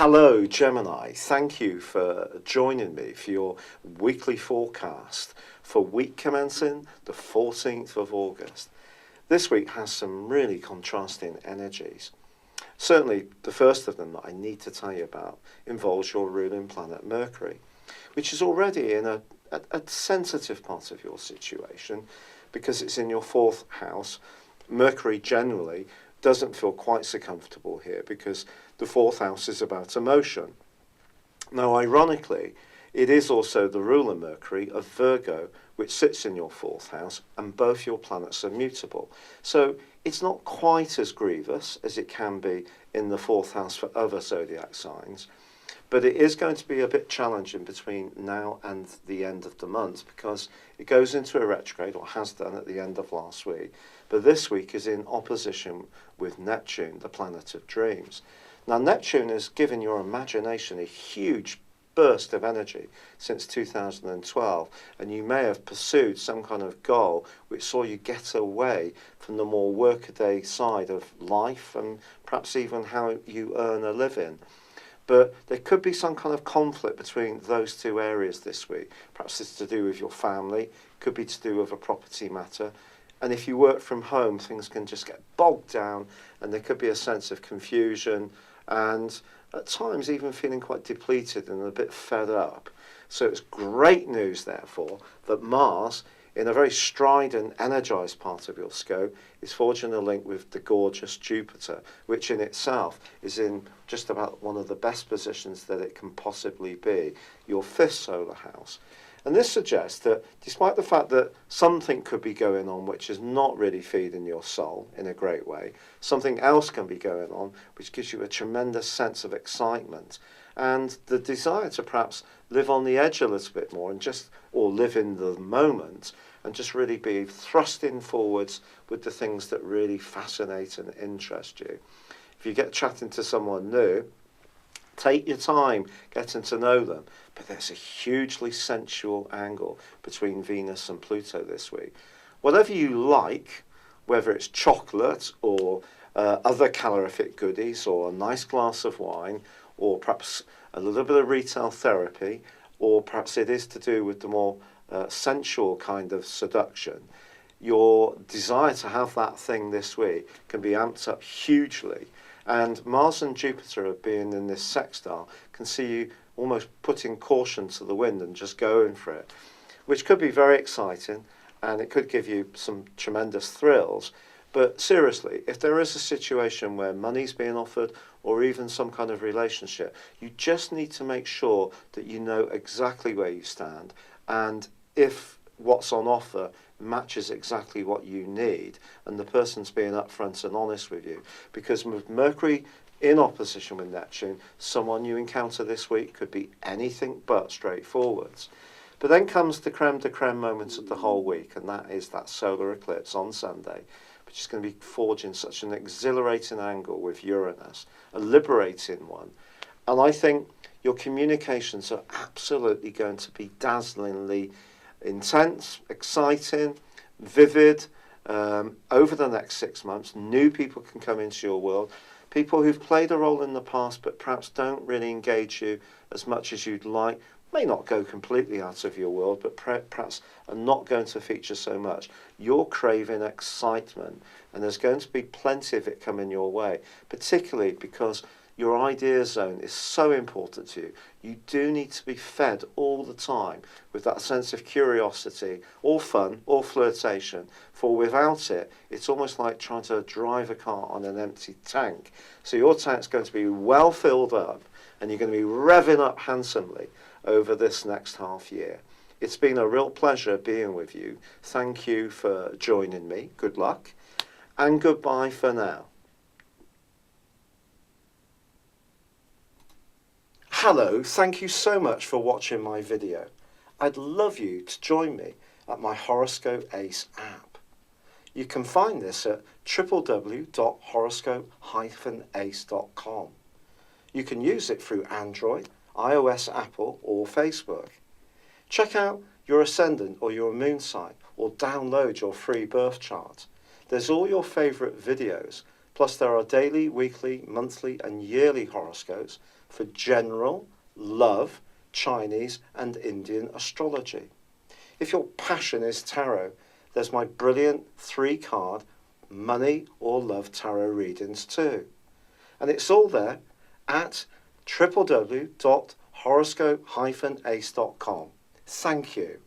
Hello Gemini, thank you for joining me for your weekly forecast for week commencing the 14th of August. This week has some really contrasting energies. Certainly the first of them that I need to tell you about involves your ruling planet Mercury, which is already in a sensitive part of your situation because it's in your fourth house. Mercury generally doesn't feel quite so comfortable here because the fourth house is about emotion. Now, ironically, it is also the ruler Mercury of Virgo, which sits in your fourth house, and both your planets are mutable. So it's not quite as grievous as it can be in the fourth house for other zodiac signs, but it is going to be a bit challenging between now and the end of the month because it goes into a retrograde, or has done at the end of last week, but this week is in opposition with Neptune, the planet of dreams. Now, Neptune has given your imagination a huge burst of energy since 2012, and you may have pursued some kind of goal which saw you get away from the more workaday side of life and perhaps even how you earn a living. But there could be some kind of conflict between those two areas this week. Perhaps it's to do with your family, could be to do with a property matter. And if you work from home, things can just get bogged down and there could be a sense of confusion and at times even feeling quite depleted and a bit fed up. So it's great news, therefore, that Mars, in a very strident, energized part of your scope, is forging a link with the gorgeous Jupiter, which in itself is in just about one of the best positions that it can possibly be, your fifth solar house. And this suggests that despite the fact that something could be going on which is not really feeding your soul in a great way, something else can be going on which gives you a tremendous sense of excitement and the desire to perhaps live on the edge a little bit more or live in the moment and just really be thrusting forwards with the things that really fascinate and interest you. If you get chatting to someone new, take your time getting to know them, but there's a hugely sensual angle between Venus and Pluto this week. Whatever you like, whether it's chocolate or other calorific goodies or a nice glass of wine or perhaps a little bit of retail therapy, or perhaps it is to do with the more sensual kind of seduction, your desire to have that thing this week can be amped up hugely. And Mars and Jupiter being in this sextile can see you almost putting caution to the wind and just going for it, which could be very exciting and it could give you some tremendous thrills. But seriously, if there is a situation where money's being offered or even some kind of relationship, you just need to make sure that you know exactly where you stand and if what's on offer matches exactly what you need and the person's being upfront and honest with you. Because with Mercury in opposition with Neptune, someone you encounter this week could be anything but straightforwards. But then comes the creme de creme moments of the whole week, and that is that solar eclipse on Sunday, which is going to be forging such an exhilarating angle with Uranus, a liberating one. And I think your communications are absolutely going to be dazzlingly intense, exciting, vivid. Over the next 6 months, new people can come into your world. People who've played a role in the past but perhaps don't really engage you as much as you'd like, may not go completely out of your world, but perhaps are not going to feature so much. You're craving excitement, and there's going to be plenty of it coming your way, particularly because your idea zone is so important to you. You do need to be fed all the time with that sense of curiosity or fun or flirtation, for without it, it's almost like trying to drive a car on an empty tank. So your tank's going to be well filled up and you're going to be revving up handsomely over this next half year. It's been a real pleasure being with you. Thank you for joining me. Good luck and goodbye for now. Hello, thank you so much for watching my video. I'd love you to join me at my Horoscope Ace app. You can find this at www.horoscope-ace.com. You can use it through Android, iOS, Apple or Facebook. Check out your ascendant or your moon sign or download your free birth chart. There's all your favourite videos, plus there are daily, weekly, monthly and yearly horoscopes for general, love, Chinese and Indian astrology. If your passion is tarot, there's my brilliant 3-card money or love tarot readings too. And it's all there at www.horoscope-ace.com. Thank you.